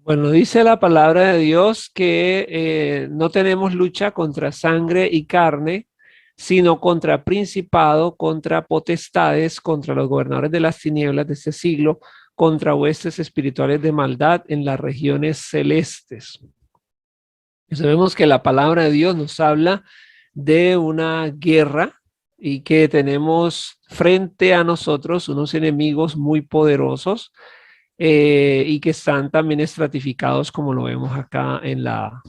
Bueno, dice la palabra de Dios que no tenemos lucha contra sangre y carne, sino contra principado, contra potestades, contra los gobernadores de las tinieblas de este siglo, contra huestes espirituales de maldad en las regiones celestes. Sabemos que la palabra de Dios nos habla de una guerra y que tenemos frente a nosotros unos enemigos muy poderosos y que están también estratificados como lo vemos acá en la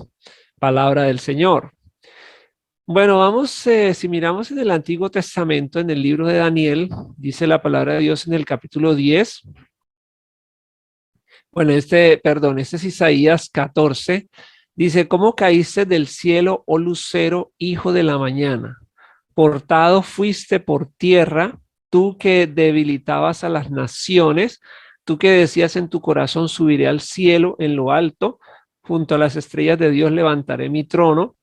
palabra del Señor. Bueno, vamos, si miramos en el Antiguo Testamento, en el libro de Daniel, dice la palabra de Dios en el capítulo 10. Bueno, este es Isaías 14. Dice, ¿cómo caíste del cielo, oh lucero, hijo de la mañana? Portado fuiste por tierra, tú que debilitabas a las naciones, tú que decías en tu corazón, subiré al cielo en lo alto, junto a las estrellas de Dios levantaré mi trono,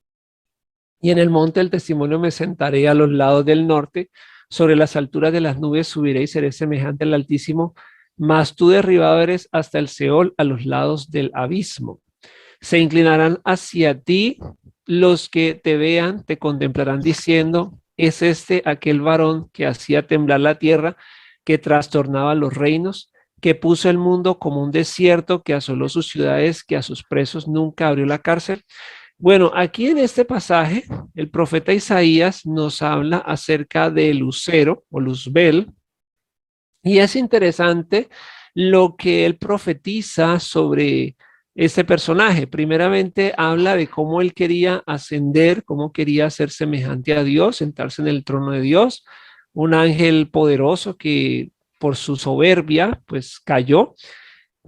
y en el monte del testimonio me sentaré a los lados del norte, sobre las alturas de las nubes subiré y seré semejante al Altísimo, mas tú derribado eres hasta el Seol, a los lados del abismo. Se inclinarán hacia ti los que te vean, te contemplarán diciendo, es este aquel varón que hacía temblar la tierra, que trastornaba los reinos, que puso el mundo como un desierto, que asoló sus ciudades, que a sus presos nunca abrió la cárcel. Bueno, aquí en este pasaje, el profeta Isaías nos habla acerca de Lucero o Luzbel, y es interesante lo que él profetiza sobre este personaje. Primeramente habla de cómo él quería ascender, cómo quería ser semejante a Dios, sentarse en el trono de Dios, un ángel poderoso que por su soberbia pues cayó,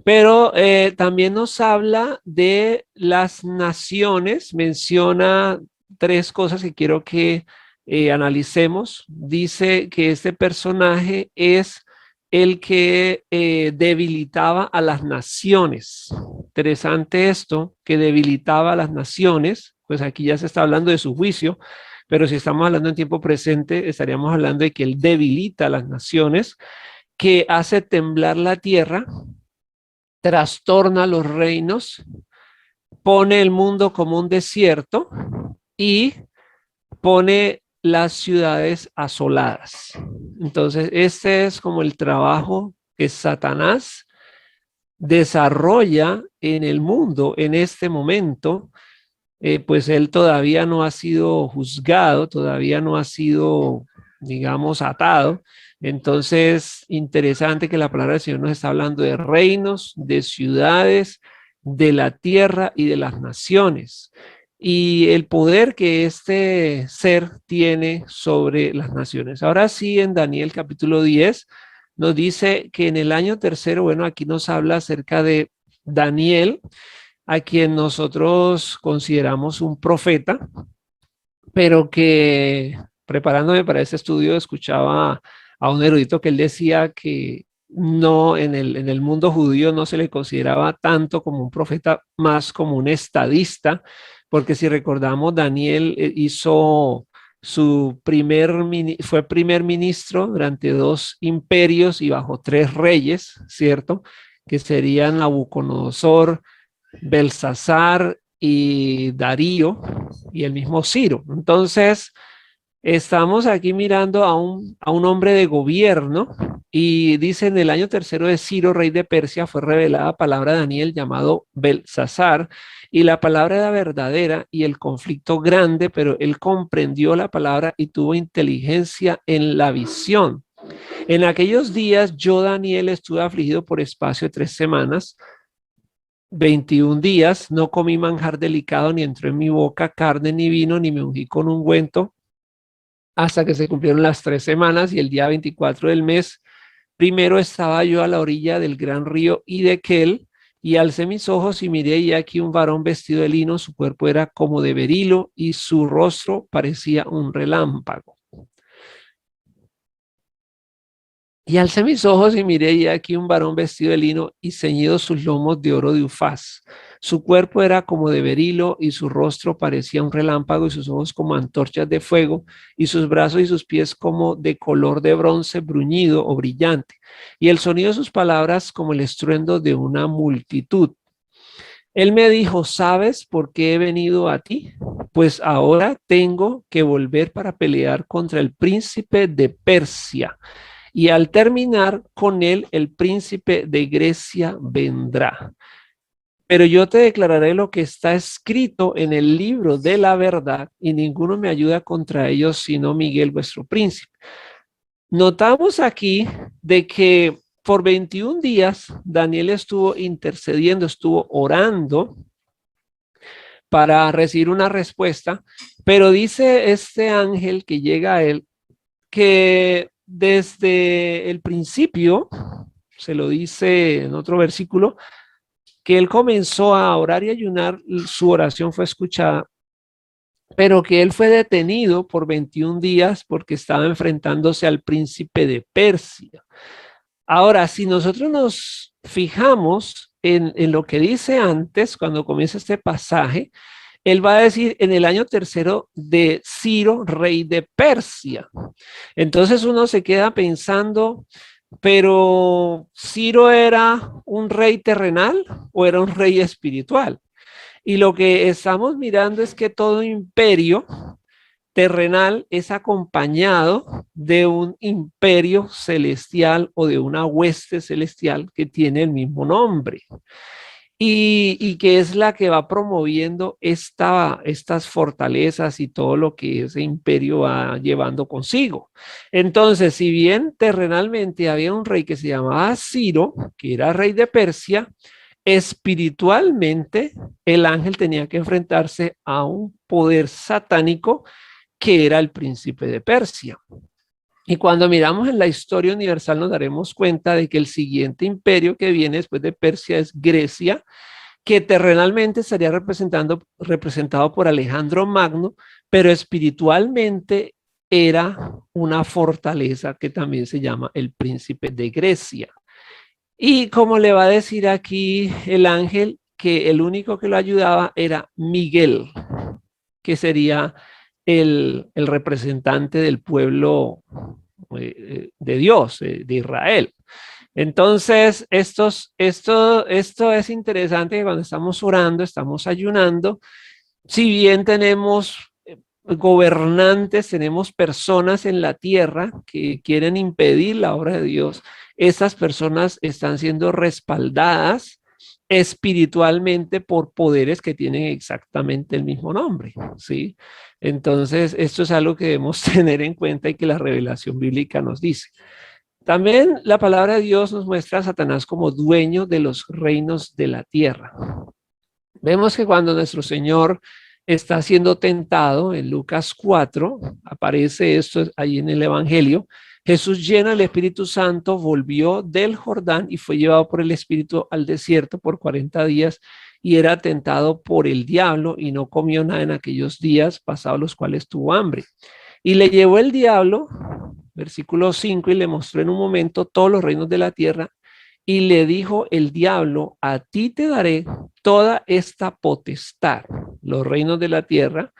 pero también nos habla de las naciones, menciona tres cosas que quiero que analicemos. Dice que este personaje es el que debilitaba a las naciones. Interesante esto, que debilitaba a las naciones, pues aquí ya se está hablando de su juicio, pero si estamos hablando en tiempo presente, estaríamos hablando de que él debilita a las naciones, que hace temblar la tierra, trastorna los reinos, pone el mundo como un desierto y pone las ciudades asoladas. Entonces, este es como el trabajo que Satanás desarrolla en el mundo en este momento, pues él todavía no ha sido juzgado, todavía no ha sido, digamos, atado. Entonces, interesante que la palabra del Señor nos está hablando de reinos, de ciudades, de la tierra y de las naciones. Y el poder que este ser tiene sobre las naciones. Ahora sí, en Daniel capítulo 10, nos dice que en el año tercero, bueno, aquí nos habla acerca de Daniel, a quien nosotros consideramos un profeta, pero que preparándome para este estudio escuchaba a un erudito que él decía que no en el mundo judío no se le consideraba tanto como un profeta, más como un estadista, porque si recordamos, Daniel hizo fue primer ministro durante dos imperios y bajo tres reyes, ¿cierto? Que serían Nabucodonosor, Belsasar y Darío y el mismo Ciro. Entonces, estamos aquí mirando a un hombre de gobierno y dice en el año tercero de Ciro, rey de Persia, fue revelada palabra de Daniel llamado Belsasar y la palabra era verdadera y el conflicto grande, pero él comprendió la palabra y tuvo inteligencia en la visión. En aquellos días yo, Daniel, estuve afligido por espacio de 3 semanas. 21 días, no comí manjar delicado, ni entró en mi boca carne ni vino, ni me ungí con ungüento, hasta que se cumplieron las 3 semanas y el día 24 del mes primero estaba yo a la orilla del gran río Hiddekel y alcé mis ojos y miré y aquí un varón vestido de lino, su cuerpo era como de berilo y su rostro parecía un relámpago. Y alcé mis ojos y miré y aquí un varón vestido de lino y ceñido sus lomos de oro de Ufaz. Su cuerpo era como de berilo y su rostro parecía un relámpago y sus ojos como antorchas de fuego y sus brazos y sus pies como de color de bronce bruñido o brillante. Y el sonido de sus palabras como el estruendo de una multitud. Él me dijo, ¿sabes por qué he venido a ti? Pues ahora tengo que volver para pelear contra el príncipe de Persia. Y al terminar con él, el príncipe de Grecia vendrá. Pero yo te declararé lo que está escrito en el libro de la verdad, y ninguno me ayuda contra ellos, sino Miguel, vuestro príncipe. Notamos aquí de que por 21 días Daniel estuvo intercediendo, estuvo orando para recibir una respuesta, pero dice este ángel que llega a él que desde el principio, se lo dice en otro versículo, que él comenzó a orar y ayunar, su oración fue escuchada, pero que él fue detenido por 21 días porque estaba enfrentándose al príncipe de Persia. Ahora, si nosotros nos fijamos en lo que dice antes, cuando comienza este pasaje, él va a decir en el año tercero de Ciro, rey de Persia. Entonces uno se queda pensando, pero ¿Ciro era un rey terrenal o era un rey espiritual? Y lo que estamos mirando es que todo imperio terrenal es acompañado de un imperio celestial o de una hueste celestial que tiene el mismo nombre. Y que es la que va promoviendo estas fortalezas y todo lo que ese imperio va llevando consigo. Entonces, si bien terrenalmente había un rey que se llamaba Ciro, que era rey de Persia, espiritualmente el ángel tenía que enfrentarse a un poder satánico que era el príncipe de Persia. Y cuando miramos en la historia universal nos daremos cuenta de que el siguiente imperio que viene después de Persia es Grecia, que terrenalmente estaría representado por Alejandro Magno, pero espiritualmente era una fortaleza que también se llama el príncipe de Grecia. Y como le va a decir aquí el ángel, que el único que lo ayudaba era Miguel, que sería el representante del pueblo de Dios, de Israel. Entonces, esto es interesante que cuando estamos orando, estamos ayunando, si bien tenemos gobernantes, tenemos personas en la tierra que quieren impedir la obra de Dios, estas personas están siendo respaldadas espiritualmente por poderes que tienen exactamente el mismo nombre, ¿sí? Entonces, esto es algo que debemos tener en cuenta y que la revelación bíblica nos dice. También la palabra de Dios nos muestra a Satanás como dueño de los reinos de la tierra. Vemos que cuando nuestro Señor está siendo tentado en Lucas 4, aparece esto ahí en el Evangelio, Jesús lleno del Espíritu Santo volvió del Jordán y fue llevado por el Espíritu al desierto por 40 días y era tentado por el diablo y no comió nada en aquellos días pasados los cuales tuvo hambre. Y le llevó el diablo, versículo 5, y le mostró en un momento todos los reinos de la tierra y le dijo el diablo, a ti te daré toda esta potestad, los reinos de la tierra,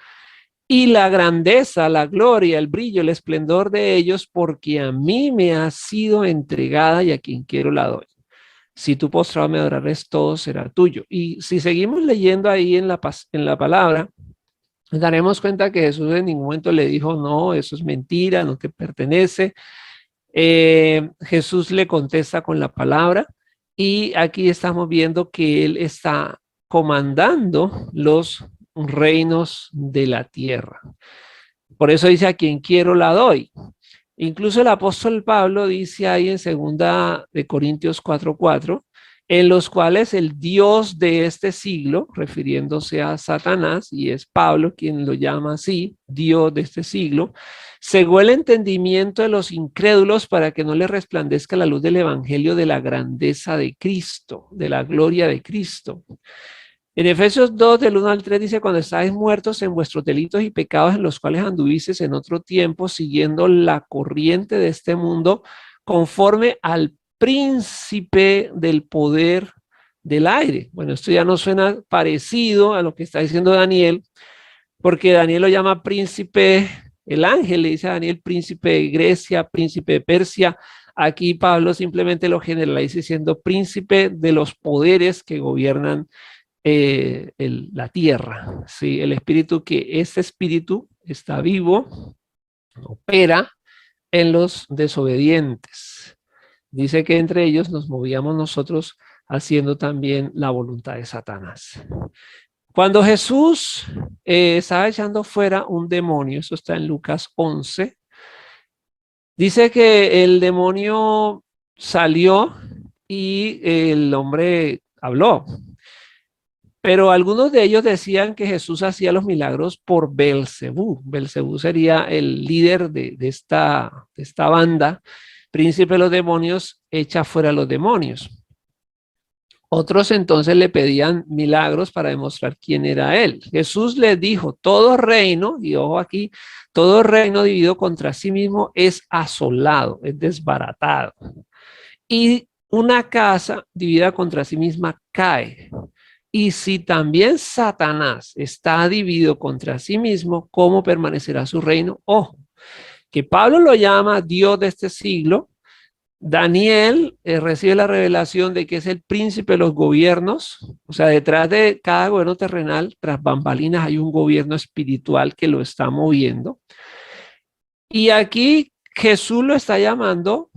y la grandeza, la gloria, el brillo, el esplendor de ellos, porque a mí me ha sido entregada y a quien quiero la doy. Si tú postrado me adorares, todo será tuyo. Y si seguimos leyendo ahí en la palabra, nos daremos cuenta que Jesús en ningún momento le dijo, no, eso es mentira, no te pertenece. Jesús le contesta con la palabra y aquí estamos viendo que él está comandando los reinos de la tierra. Por eso dice, a quien quiero la doy. Incluso el apóstol Pablo dice ahí en 2 Corintios 4:4, en los cuales el Dios de este siglo, refiriéndose a Satanás, y es Pablo quien lo llama así, Dios de este siglo, cegó el entendimiento de los incrédulos para que no les resplandezca la luz del evangelio de la grandeza de Cristo, de la gloria de Cristo. En Efesios 2, del 1 al 3 dice, cuando estáis muertos en vuestros delitos y pecados en los cuales anduvisteis en otro tiempo, siguiendo la corriente de este mundo, conforme al príncipe del poder del aire. Bueno, esto ya no suena parecido a lo que está diciendo Daniel, porque Daniel lo llama príncipe, el ángel le dice a Daniel príncipe de Grecia, príncipe de Persia. Aquí Pablo simplemente lo generaliza diciendo príncipe de los poderes que gobiernan la tierra, ¿sí? El espíritu que ese espíritu está vivo, opera en los desobedientes. Dice que entre ellos nos movíamos nosotros haciendo también la voluntad de Satanás. Cuando Jesús estaba echando fuera un demonio, eso está en Lucas 11, dice que el demonio salió y el hombre habló. Pero algunos de ellos decían que Jesús hacía los milagros por Belcebú. Belcebú sería el líder de esta banda, príncipe de los demonios, echa fuera a los demonios. Otros entonces le pedían milagros para demostrar quién era él. Jesús les dijo, todo reino, y ojo aquí, todo reino dividido contra sí mismo es asolado, es desbaratado. Y una casa dividida contra sí misma cae. Y si también Satanás está dividido contra sí mismo, ¿cómo permanecerá su reino? Ojo, que Pablo lo llama Dios de este siglo. Daniel recibe la revelación de que es el príncipe de los gobiernos. O sea, detrás de cada gobierno terrenal, tras bambalinas, hay un gobierno espiritual que lo está moviendo. Y aquí Jesús lo está llamando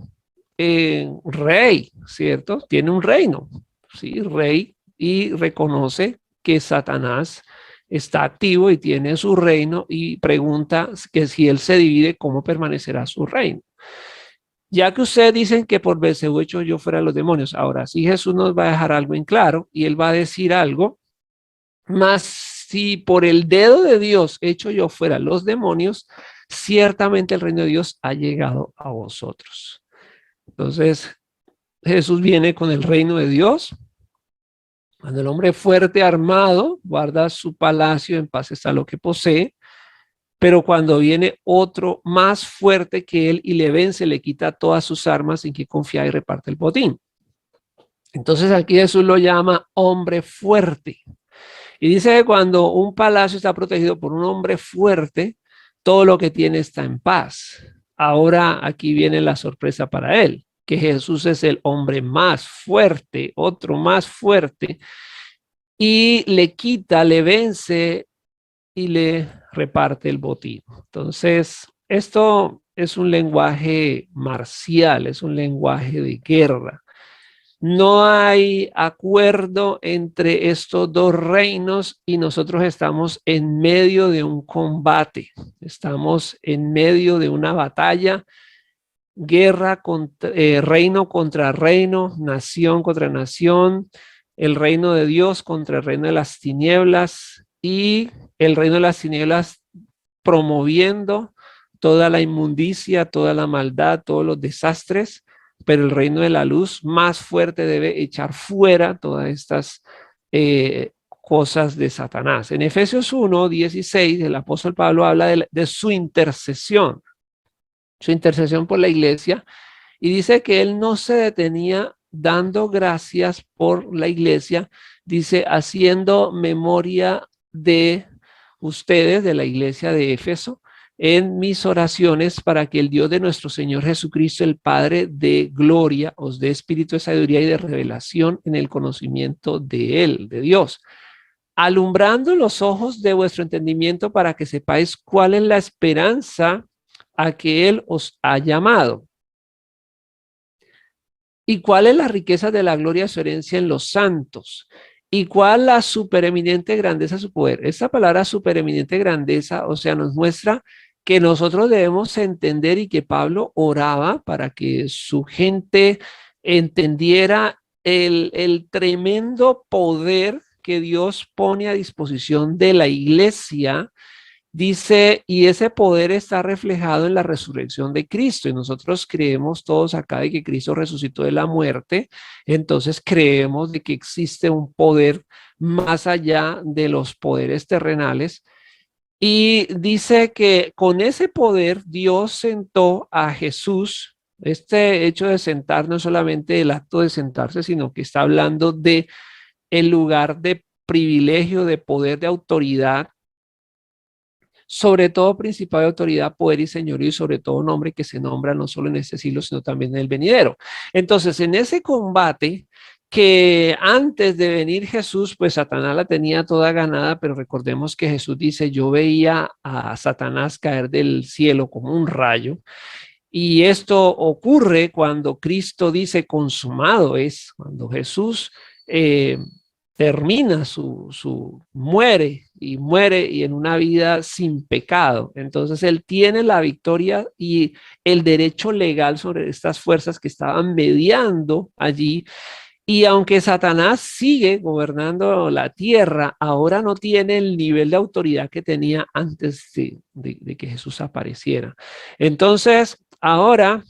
rey, ¿cierto? Tiene un reino, ¿sí? Rey, y reconoce que Satanás está activo y tiene su reino y pregunta que si él se divide, ¿cómo permanecerá su reino? Ya que ustedes dicen que por Belcebú hecho yo fuera los demonios, ahora sí Jesús nos va a dejar algo en claro y él va a decir algo, más si por el dedo de Dios hecho yo fuera los demonios, ciertamente el reino de Dios ha llegado a vosotros. Entonces, Jesús viene con el reino de Dios. Cuando el hombre fuerte armado guarda su palacio, en paz está lo que posee, pero cuando viene otro más fuerte que él y le vence, le quita todas sus armas en que confía y reparte el botín. Entonces aquí Jesús lo llama hombre fuerte. Y dice que cuando un palacio está protegido por un hombre fuerte, todo lo que tiene está en paz. Ahora aquí viene la sorpresa para él, que Jesús es el hombre más fuerte, otro más fuerte, y le quita, le vence y le reparte el botín. Entonces, esto es un lenguaje marcial, es un lenguaje de guerra. No hay acuerdo entre estos dos reinos y nosotros estamos en medio de un combate, estamos en medio de una batalla, guerra contra, reino contra reino, nación contra nación, el reino de Dios contra el reino de las tinieblas y el reino de las tinieblas promoviendo toda la inmundicia, toda la maldad, todos los desastres, pero el reino de la luz más fuerte debe echar fuera todas estas cosas de Satanás. En Efesios 1:16, el apóstol Pablo habla de su intercesión por la iglesia, y dice que él no se detenía dando gracias por la iglesia, dice, haciendo memoria de ustedes, de la iglesia de Éfeso, en mis oraciones para que el Dios de nuestro Señor Jesucristo, el Padre de gloria, os dé espíritu de sabiduría y de revelación en el conocimiento de Él, de Dios, alumbrando los ojos de vuestro entendimiento para que sepáis cuál es la esperanza a que Él os ha llamado y cuál es la riqueza de la gloria de su herencia en los santos y cuál la supereminente grandeza de su poder. Esta palabra supereminente grandeza, o sea, nos muestra que nosotros debemos entender y que Pablo oraba para que su gente entendiera el tremendo poder que Dios pone a disposición de la iglesia. Dice, y ese poder está reflejado en la resurrección de Cristo. Y nosotros creemos todos acá de que Cristo resucitó de la muerte. Entonces creemos de que existe un poder más allá de los poderes terrenales. Y dice que con ese poder Dios sentó a Jesús. Este hecho de sentar no es solamente el acto de sentarse, sino que está hablando de el lugar de privilegio, de poder, de autoridad, sobre todo principado de autoridad, poder y señorío, y sobre todo nombre que se nombra no solo en este siglo, sino también en el venidero. Entonces, en ese combate, que antes de venir Jesús, pues Satanás la tenía toda ganada, pero recordemos que Jesús dice, yo veía a Satanás caer del cielo como un rayo. Y esto ocurre cuando Cristo dice consumado es, cuando Jesús termina muere y en una vida sin pecado. Entonces él tiene la victoria y el derecho legal sobre estas fuerzas que estaban mediando allí. Y aunque Satanás sigue gobernando la tierra, ahora no tiene el nivel de autoridad que tenía antes de que Jesús apareciera. Entonces, ahora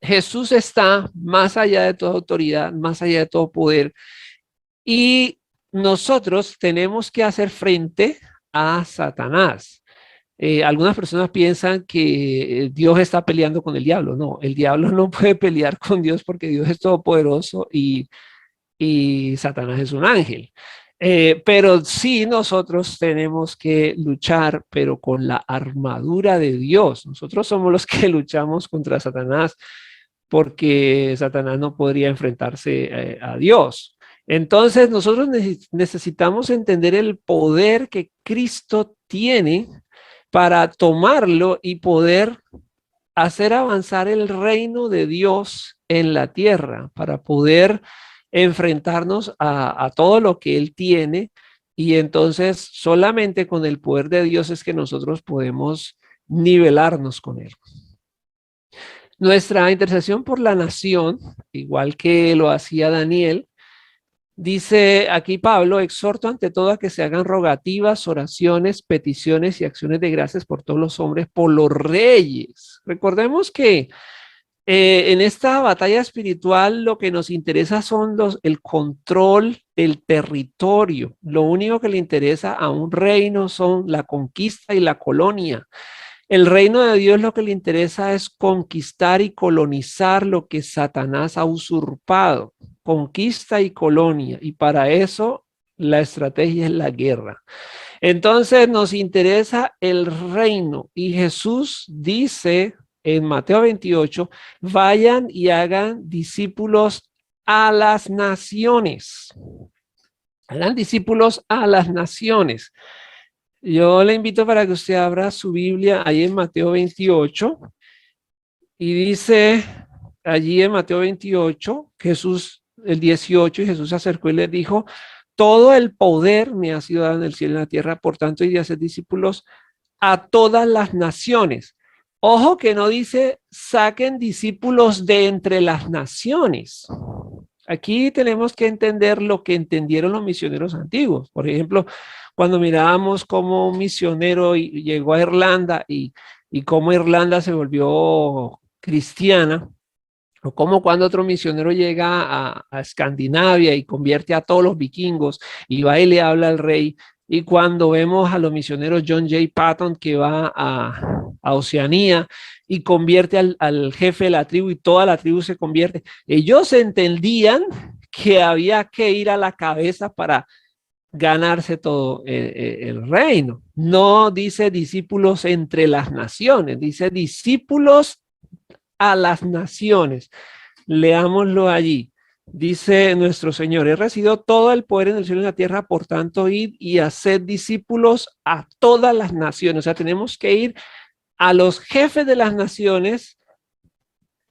Jesús está más allá de toda autoridad, más allá de todo poder, y nosotros tenemos que hacer frente a Satanás. Algunas personas piensan que Dios está peleando con el diablo. No, el diablo no puede pelear con Dios porque Dios es todopoderoso y Satanás es un ángel. Pero sí nosotros tenemos que luchar, pero con la armadura de Dios. Nosotros somos los que luchamos contra Satanás porque Satanás no podría enfrentarse a Dios. Entonces nosotros necesitamos entender el poder que Cristo tiene para tomarlo y poder hacer avanzar el reino de Dios en la tierra, para poder enfrentarnos a todo lo que Él tiene. Y entonces solamente con el poder de Dios es que nosotros podemos nivelarnos con Él. Nuestra intercesión por la nación, igual que lo hacía Daniel, dice aquí Pablo, exhorto ante todo a que se hagan rogativas, oraciones, peticiones y acciones de gracias por todos los hombres, por los reyes. Recordemos que en esta batalla espiritual lo que nos interesa son el control del territorio. Lo único que le interesa a un reino son la conquista y la colonia. El reino de Dios lo que le interesa es conquistar y colonizar lo que Satanás ha usurpado. Conquista y colonia. Y para eso la estrategia es la guerra. Entonces nos interesa el reino. Y Jesús dice en Mateo 28, vayan y hagan discípulos a las naciones. Hagan discípulos a las naciones. Yo le invito para que usted abra su Biblia ahí en Mateo 28 y dice allí en Mateo 28, Jesús, el 18, y Jesús se acercó y le dijo, todo el poder me ha sido dado en el cielo y en la tierra, por tanto, y de hacer discípulos a todas las naciones. Ojo que no dice saquen discípulos de entre las naciones. Aquí tenemos que entender lo que entendieron los misioneros antiguos. Por ejemplo, cuando mirábamos cómo un misionero llegó a Irlanda y cómo Irlanda se volvió cristiana, o como cuando otro misionero llega a Escandinavia y convierte a todos los vikingos y va y le habla al rey. Y cuando vemos a los misioneros John J. Patton que va a Oceanía y convierte al jefe de la tribu y toda la tribu se convierte, ellos entendían que había que ir a la cabeza para ganarse todo el reino. No dice discípulos entre las naciones, dice discípulos a las naciones. Leámoslo allí. Dice nuestro Señor, he recibido todo el poder en el cielo y en la tierra, por tanto, id y haced discípulos a todas las naciones. O sea, tenemos que ir a los jefes de las naciones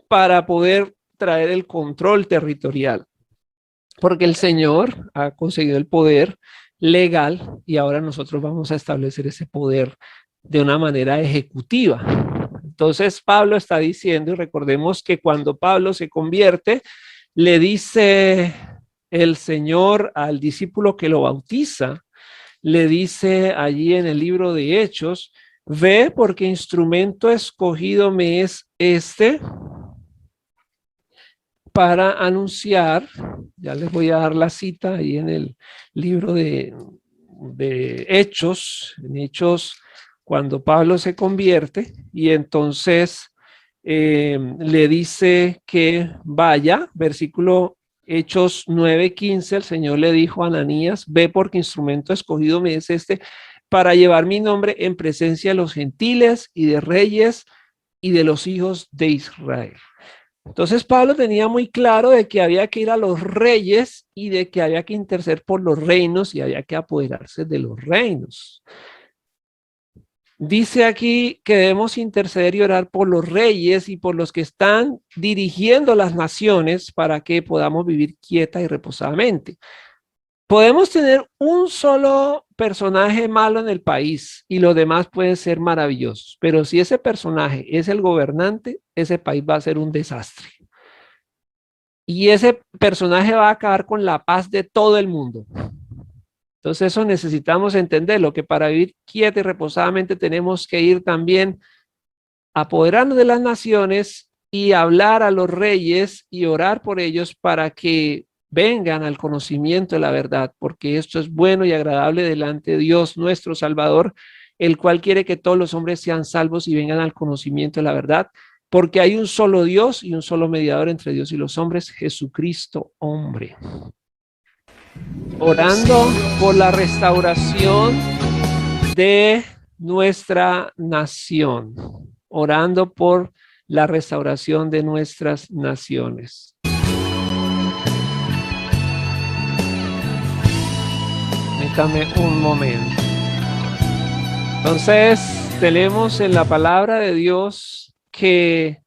para poder traer el control territorial. Porque el Señor ha conseguido el poder legal y ahora nosotros vamos a establecer ese poder de una manera ejecutiva. Entonces Pablo está diciendo, y recordemos que cuando Pablo se convierte, le dice el Señor al discípulo que lo bautiza, le dice allí en el libro de Hechos, ve porque instrumento escogido me es este para anunciar, ya les voy a dar la cita ahí en el libro de Hechos, en Hechos, cuando Pablo se convierte y entonces le dice que vaya, versículo Hechos 9:15, el Señor le dijo a Ananías, ve porque instrumento escogido me es este para llevar mi nombre en presencia de los gentiles y de reyes y de los hijos de Israel. Entonces Pablo tenía muy claro de que había que ir a los reyes y de que había que interceder por los reinos y había que apoderarse de los reinos. Dice aquí que debemos interceder y orar por los reyes y por los que están dirigiendo las naciones para que podamos vivir quieta y reposadamente. Podemos tener un solo personaje malo en el país y los demás pueden ser maravillosos, pero si ese personaje es el gobernante, ese país va a ser un desastre. Y ese personaje va a acabar con la paz de todo el mundo. Entonces eso necesitamos entenderlo, que para vivir quieta y reposadamente tenemos que ir también apoderarnos de las naciones y hablar a los reyes y orar por ellos para que vengan al conocimiento de la verdad, porque esto es bueno y agradable delante de Dios nuestro Salvador, el cual quiere que todos los hombres sean salvos y vengan al conocimiento de la verdad, porque hay un solo Dios y un solo mediador entre Dios y los hombres, Jesucristo hombre. Orando por la restauración de nuestra nación, orando por la restauración de nuestras naciones. Permítame un momento. Entonces, tenemos en la palabra de Dios que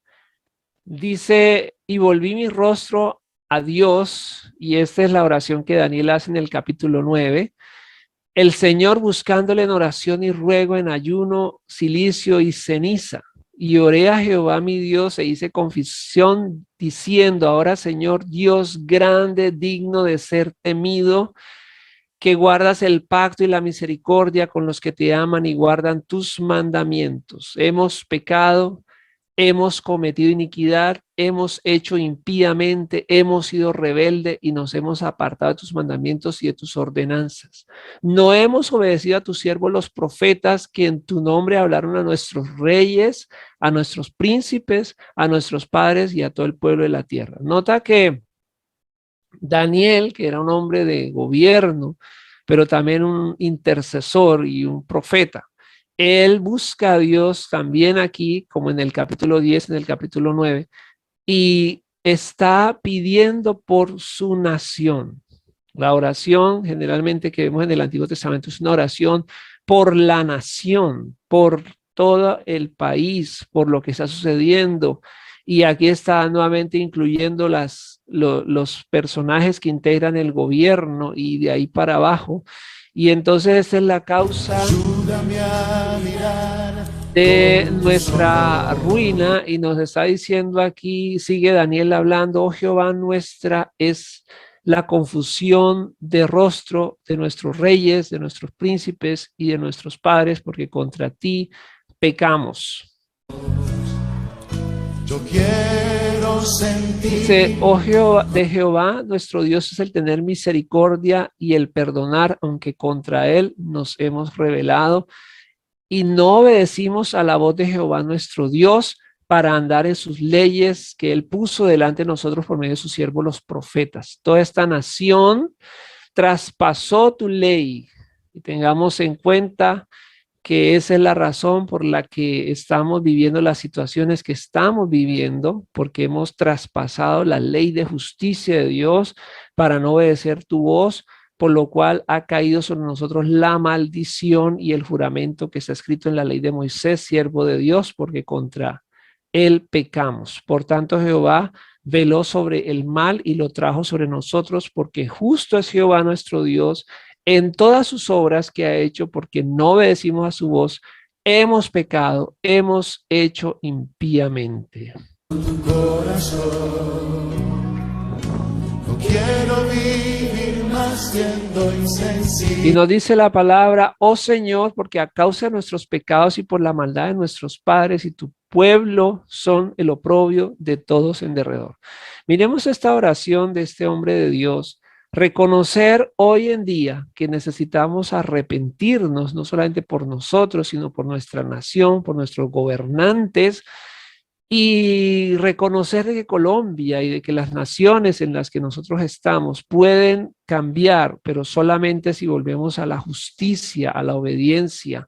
dice, y volví mi rostro a Dios, y esta es la oración que Daniel hace en el capítulo 9, el Señor buscándole en oración y ruego, en ayuno, cilicio y ceniza. Y oré a Jehová mi Dios e hice confesión diciendo, ahora Señor Dios grande, digno de ser temido, que guardas el pacto y la misericordia con los que te aman y guardan tus mandamientos. Hemos pecado, hemos cometido iniquidad, hemos hecho impíamente, hemos sido rebelde y nos hemos apartado de tus mandamientos y de tus ordenanzas. No hemos obedecido a tus siervos los profetas que en tu nombre hablaron a nuestros reyes, a nuestros príncipes, a nuestros padres y a todo el pueblo de la tierra. Nota que Daniel, que era un hombre de gobierno, pero también un intercesor y un profeta, él busca a Dios también aquí, como en el capítulo 10, en el capítulo 9, y está pidiendo por su nación. La oración generalmente que vemos en el Antiguo Testamento es una oración por la nación, por todo el país, por lo que está sucediendo. Y aquí está nuevamente incluyendo los personajes que integran el gobierno y de ahí para abajo. Y entonces esta es la causa de nuestra ruina y nos está diciendo aquí, sigue Daniel hablando, oh Jehová nuestra es la confusión de rostro de nuestros reyes, de nuestros príncipes y de nuestros padres, porque contra ti pecamos. Yo quiero sentir. Dice, oh Jehová, de Jehová, nuestro Dios es el tener misericordia y el perdonar, aunque contra él nos hemos rebelado y no obedecimos a la voz de Jehová nuestro Dios para andar en sus leyes que él puso delante de nosotros por medio de sus siervos los profetas. Toda esta nación traspasó tu ley y tengamos en cuenta que esa es la razón por la que estamos viviendo las situaciones que estamos viviendo, porque hemos traspasado la ley de justicia de Dios para no obedecer tu voz, por lo cual ha caído sobre nosotros la maldición y el juramento que está escrito en la ley de Moisés, siervo de Dios, porque contra él pecamos. Por tanto, Jehová veló sobre el mal y lo trajo sobre nosotros, porque justo es Jehová nuestro Dios en todas sus obras que ha hecho, porque no obedecimos a su voz, hemos pecado, hemos hecho impíamente. No quiero vivir más siendo insensible. Y nos dice la palabra, oh Señor, porque a causa de nuestros pecados y por la maldad de nuestros padres y tu pueblo son el oprobio de todos en derredor. Miremos esta oración de este hombre de Dios. Reconocer hoy en día que necesitamos arrepentirnos, no solamente por nosotros, sino por nuestra nación, por nuestros gobernantes, y reconocer de que Colombia y de que las naciones en las que nosotros estamos pueden cambiar, pero solamente si volvemos a la justicia, a la obediencia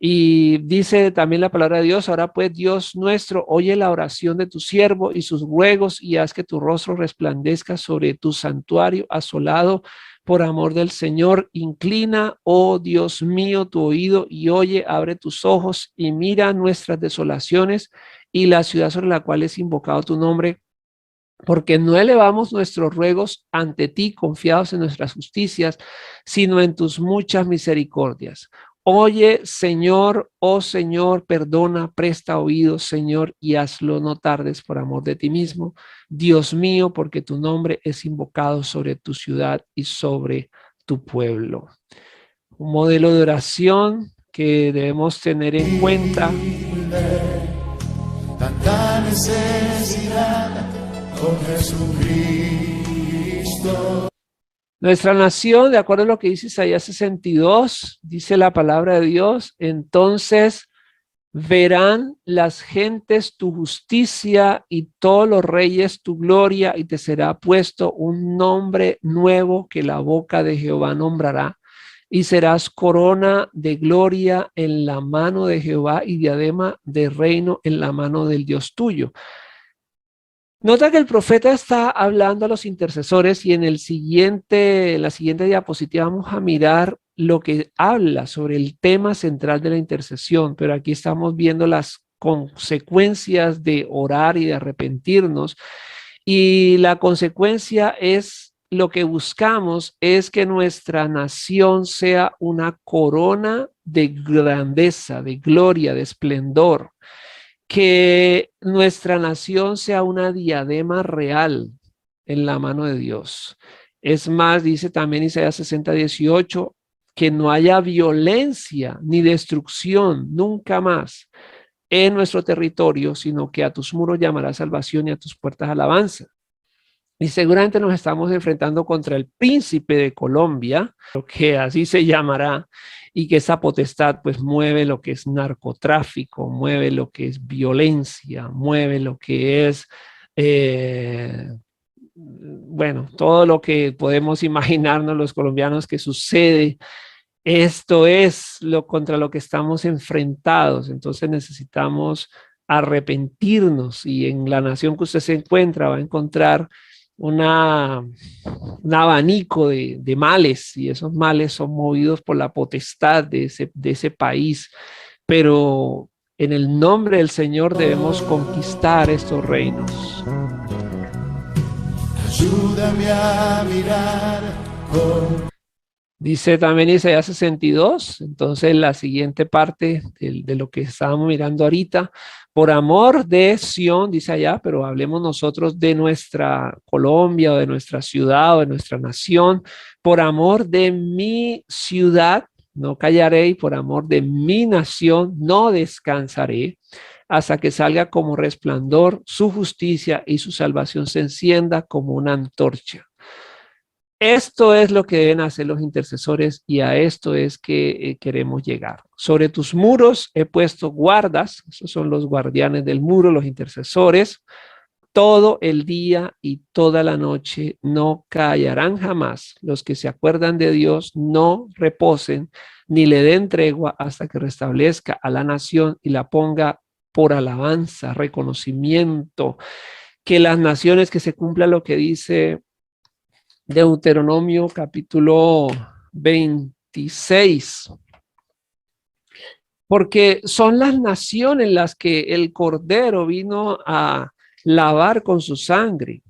Y dice también la palabra de Dios: ahora pues, Dios nuestro, oye la oración de tu siervo y sus ruegos, y haz que tu rostro resplandezca sobre tu santuario asolado por amor del Señor. Inclina, oh Dios mío, tu oído y oye, abre tus ojos y mira nuestras desolaciones y la ciudad sobre la cual es invocado tu nombre, porque no elevamos nuestros ruegos ante ti confiados en nuestras justicias, sino en tus muchas misericordias. Oye, Señor, oh Señor, perdona, presta oídos, Señor, y hazlo no tardes por amor de ti mismo, Dios mío, porque tu nombre es invocado sobre tu ciudad y sobre tu pueblo. Un modelo de oración que debemos tener en cuenta. Tanta necesidad con Jesucristo. Nuestra nación, de acuerdo a lo que dice Isaías 62, dice la palabra de Dios: entonces verán las gentes tu justicia y todos los reyes tu gloria, y te será puesto un nombre nuevo que la boca de Jehová nombrará, y serás corona de gloria en la mano de Jehová y diadema de reino en la mano del Dios tuyo. Nota que el profeta está hablando a los intercesores, y en la siguiente diapositiva vamos a mirar lo que habla sobre el tema central de la intercesión, pero aquí estamos viendo las consecuencias de orar y de arrepentirnos, y la consecuencia es, lo que buscamos es que nuestra nación sea una corona de grandeza, de gloria, de esplendor, que nuestra nación sea una diadema real en la mano de Dios. Es más, dice también Isaías 60:18, que no haya violencia ni destrucción nunca más en nuestro territorio, sino que a tus muros llamará salvación y a tus puertas alabanza. Y seguramente nos estamos enfrentando contra el príncipe de Colombia, lo que así se llamará, y que esa potestad pues mueve lo que es narcotráfico, mueve lo que es violencia, mueve lo que es, bueno, todo lo que podemos imaginarnos los colombianos que sucede. Esto es lo contra lo que estamos enfrentados. Entonces necesitamos arrepentirnos, y en la nación que usted se encuentra va a encontrar una, un abanico de males, y esos males son movidos por la potestad de ese país. Pero en el nombre del Señor debemos conquistar estos reinos. Ayúdame a mirar con... Dice también Isaías 62, entonces la siguiente parte de lo que estábamos mirando ahorita: por amor de Sión, dice allá, pero hablemos nosotros de nuestra Colombia, o de nuestra ciudad, o de nuestra nación. Por amor de mi ciudad no callaré, y por amor de mi nación no descansaré, hasta que salga como resplandor su justicia y su salvación se encienda como una antorcha. Esto es lo que deben hacer los intercesores, y a esto es que queremos llegar. Sobre tus muros he puesto guardas, esos son los guardianes del muro, los intercesores. Todo el día y toda la noche no callarán jamás. Los que se acuerdan de Dios no reposen ni le den tregua hasta que restablezca a la nación y la ponga por alabanza, reconocimiento. Que las naciones, que se cumpla lo que dice Deuteronomio capítulo 26, porque son las naciones las que el Cordero vino a lavar con su sangre,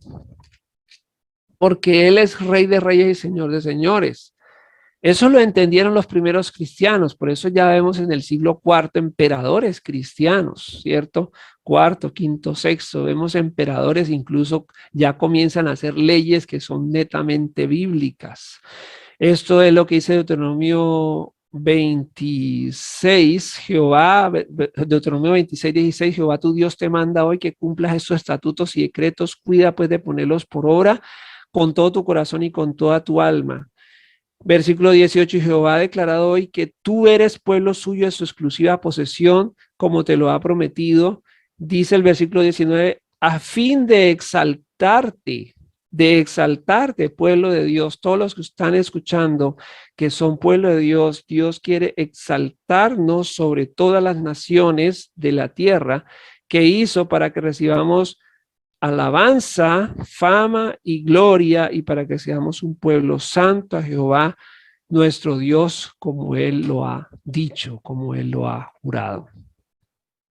porque Él es Rey de Reyes y Señor de Señores. Eso lo entendieron los primeros cristianos, por eso ya vemos en el siglo IV emperadores cristianos, ¿cierto? Cuarto, quinto, sexto, vemos emperadores, incluso ya comienzan a hacer leyes que son netamente bíblicas. Esto es lo que dice Deuteronomio 26, Deuteronomio 26:16, Jehová tu Dios te manda hoy que cumplas estos estatutos y decretos, cuida pues de ponerlos por obra con todo tu corazón y con toda tu alma. Versículo 18, Jehová ha declarado hoy que tú eres pueblo suyo de su exclusiva posesión, como te lo ha prometido. Dice el versículo 19, a fin de exaltarte de exaltarte, pueblo de Dios. Todos los que están escuchando que son pueblo de Dios, Dios quiere exaltarnos sobre todas las naciones de la tierra que hizo para que recibamos alabanza, fama y gloria y para que seamos un pueblo santo a Jehová, nuestro Dios, como Él lo ha dicho, como Él lo ha jurado.